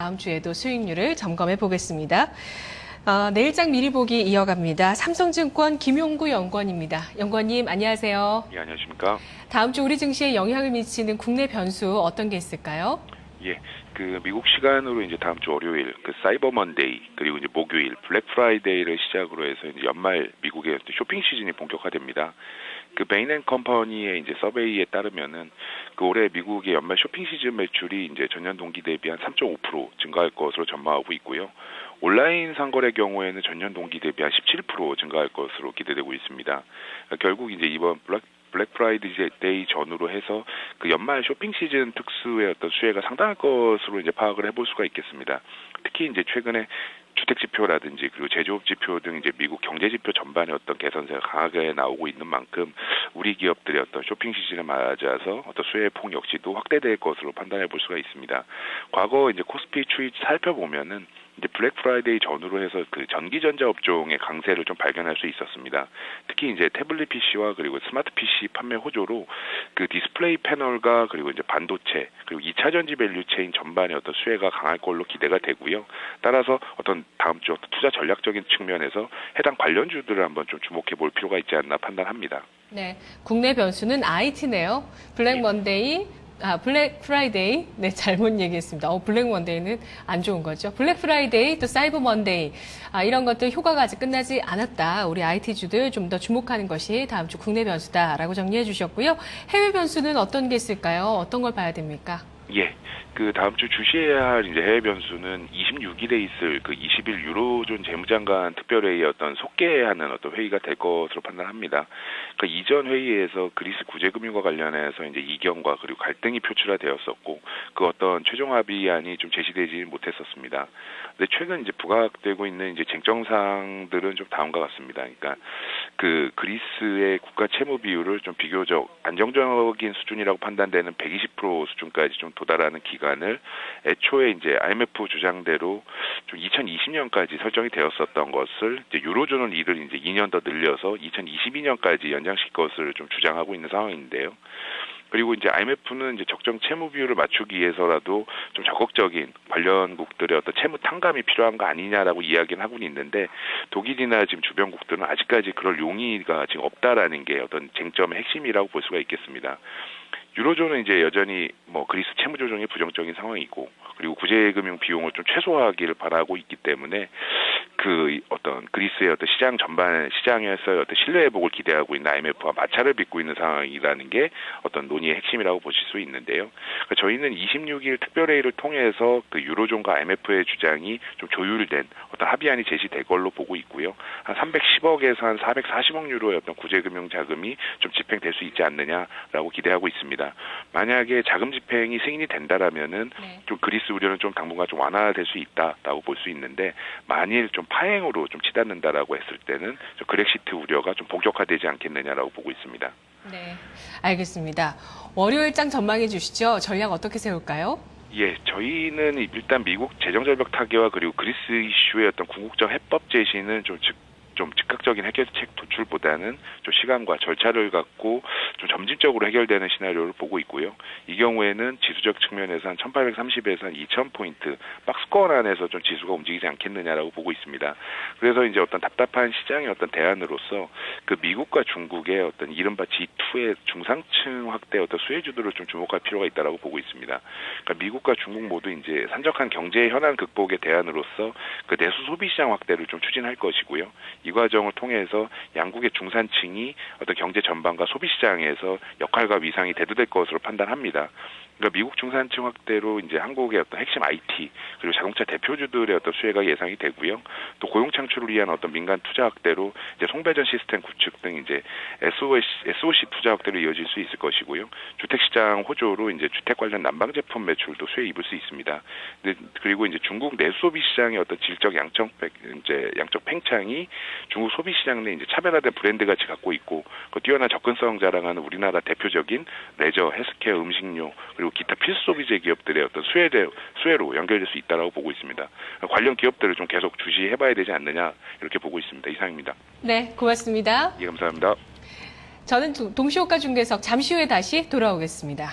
다음 주에도 수익률을 점검해 보겠습니다. 내일장 미리 보기 이어갑니다. 삼성증권 김용구 연구원입니다. 연구원님 안녕하세요. 예, 안녕하십니까. 다음 주 우리 증시에 영향을 미치는 국내 변수 어떤 게 있을까요? 예, 미국 시간으로 이제 다음 주 월요일 사이버 먼데이 그리고 이제 목요일 블랙 프라이데이를 시작으로 해서 이제 연말 미국의 쇼핑 시즌이 본격화됩니다. 베인 앤 컴퍼니의 이제 서베이에 따르면은 올해 미국의 연말 쇼핑 시즌 매출이 이제 전년 동기 대비 한 3.5% 증가할 것으로 전망하고 있고요. 온라인 상거래 경우에는 전년 동기 대비 한 17% 증가할 것으로 기대되고 있습니다. 결국 이제 이번 블랙 프라이데이 전후로 해서 연말 쇼핑 시즌 특수의 어떤 수혜가 상당할 것으로 이제 파악을 해볼 수가 있겠습니다. 특히 이제 최근에 주택 지표라든지 그리고 제조업 지표 등 이제 미국 경제 지표 전반의 어떤 개선세가 강하게 나오고 있는 만큼 우리 기업들의 어떤 쇼핑 시즌에 맞아서 어떤 수혜의 폭 역시도 확대될 것으로 판단해 볼 수가 있습니다. 과거 이제 코스피 추이 살펴보면은 이제 블랙 프라이데이 전후로 해서 전기전자 업종의 강세를 좀 발견할 수 있었습니다. 특히 이제 태블릿 PC와 그리고 스마트 PC 판매 호조로 디스플레이 패널과 그리고 이제 반도체 그리고 2차 전지 밸류 체인 전반의 어떤 수혜가 강할 걸로 기대가 되고요. 따라서 어떤 다음 주 투자 전략적인 측면에서 해당 관련주들을 한번 좀 주목해 볼 필요가 있지 않나 판단합니다. 네, 국내 변수는 IT네요. 블랙 먼데이. 블랙 프라이데이. 네, 잘못 얘기했습니다. 블랙 먼데이는 안 좋은 거죠. 블랙 프라이데이, 또 사이버 먼데이. 이런 것들 효과가 아직 끝나지 않았다. 우리 IT주들 좀 더 주목하는 것이 다음 주 국내 변수다라고 정리해 주셨고요. 해외 변수는 어떤 게 있을까요? 어떤 걸 봐야 됩니까? 예. 다음 주 주시해야 할 이제 해외 변수는 26일에 있을 20일 유로존 재무장관 특별회의의 어떤 속개하는 어떤 회의가 될 것으로 판단합니다. 이전 회의에서 그리스 구제금융과 관련해서 이제 이견과 그리고 갈등이 표출화되었었고 어떤 최종 합의안이 좀 제시되지 못했었습니다. 근데 최근 이제 부각되고 있는 이제 쟁점사항들은 좀 다음과 같습니다. 그러니까 그리스의 국가 채무 비율을 좀 비교적 안정적인 수준이라고 판단되는 120% 수준까지 좀 도달하는 기간을 애초에 이제 IMF 주장대로 좀 2020년까지 설정이 되었었던 것을 이제 유로존은 이를 이제 2년 더 늘려서 2022년까지 연장시킬 것을 좀 주장하고 있는 상황인데요. 그리고 이제 IMF는 이제 적정 채무 비율을 맞추기 위해서라도 좀 적극적인 관련국들의 어떤 채무 탕감이 필요한 거 아니냐라고 이야기는 하고 있는데 독일이나 지금 주변국들은 아직까지 그럴 용의가 지금 없다라는 게 어떤 쟁점의 핵심이라고 볼 수가 있겠습니다. 유로존은 이제 여전히 그리스 채무 조정이 부정적인 상황이고 그리고 구제금융 비용을 좀 최소화하기를 바라고 있기 때문에 어떤 그리스의 어떤 시장 전반 시장에서의 어떤 신뢰 회복을 기대하고 있는 IMF와 마찰을 빚고 있는 상황이라는 게 어떤 논의의 핵심이라고 보실 수 있는데요. 저희는 26일 특별회의를 통해서 유로존과 IMF의 주장이 좀 조율된 어떤 합의안이 제시될 걸로 보고 있고요. 한 310억에서 한 440억 유로의 어떤 구제금융 자금이 좀 집행될 수 있지 않느냐라고 기대하고 있습니다. 만약에 자금 집행이 승인이 된다라면은 좀 그리스 우려는 좀 당분간 좀 완화될 수 있다라고 볼 수 있는데 만일 좀 파행으로 좀 치닫는다라고 했을 때는 좀 그렉시트 우려가 좀 본격화되지 않겠느냐라고 보고 있습니다. 네, 알겠습니다. 월요일장 전망해 주시죠. 전략 어떻게 세울까요? 예, 저희는 일단 미국 재정절벽 타개와 그리고 그리스 이슈의 어떤 궁극적 해법 제시는 좀 즉각적인 해결책 도출보다는 좀 시간과 절차를 갖고 좀 점진적으로 해결되는 시나리오를 보고 있고요. 이 경우에는 지수적 측면에서 한 1830에서 한 2000포인트 박스권 안에서 좀 지수가 움직이지 않겠느냐라고 보고 있습니다. 그래서 이제 어떤 답답한 시장의 어떤 대안으로서 미국과 중국의 어떤 이른바 G2의 중상층 확대 어떤 수혜주들을 좀 주목할 필요가 있다라고 보고 있습니다. 그러니까 미국과 중국 모두 이제 산적한 경제 현안 극복의 대안으로서 내수 소비 시장 확대를 좀 추진할 것이고요. 이 과정을 통해서 양국의 중산층이 어떤 경제 전반과 소비 시장에서 역할과 위상이 대두될 것으로 판단합니다. 그러니까 미국 중산층 확대로 이제 한국의 어떤 핵심 IT 그리고 자동차 대표주들의 어떤 수혜가 예상이 되고요. 또 고용 창출을 위한 어떤 민간 투자 확대로 이제 송배전 시스템 구축 등 이제 SOC 투자 확대로 이어질 수 있을 것이고요. 주택 시장 호조로 이제 주택 관련 난방 제품 매출도 수혜 입을 수 있습니다. 그리고 이제 중국 내수 소비 시장의 어떤 질적 양적 팽창이 중국 소비 시장 내 이제 차별화된 브랜드 가치 갖고 있고 뛰어난 접근성 자랑하는 우리나라 대표적인 레저, 헬스케어, 음식료 그리고 기타 필수 소비재 기업들의 어떤 수혜로 연결될 수 있다라고 보고 있습니다. 관련 기업들을 좀 계속 주시해봐야 되지 않느냐 이렇게 보고 있습니다. 이상입니다. 네, 고맙습니다. 예, 감사합니다. 저는 동시호가 중계석 잠시 후에 다시 돌아오겠습니다.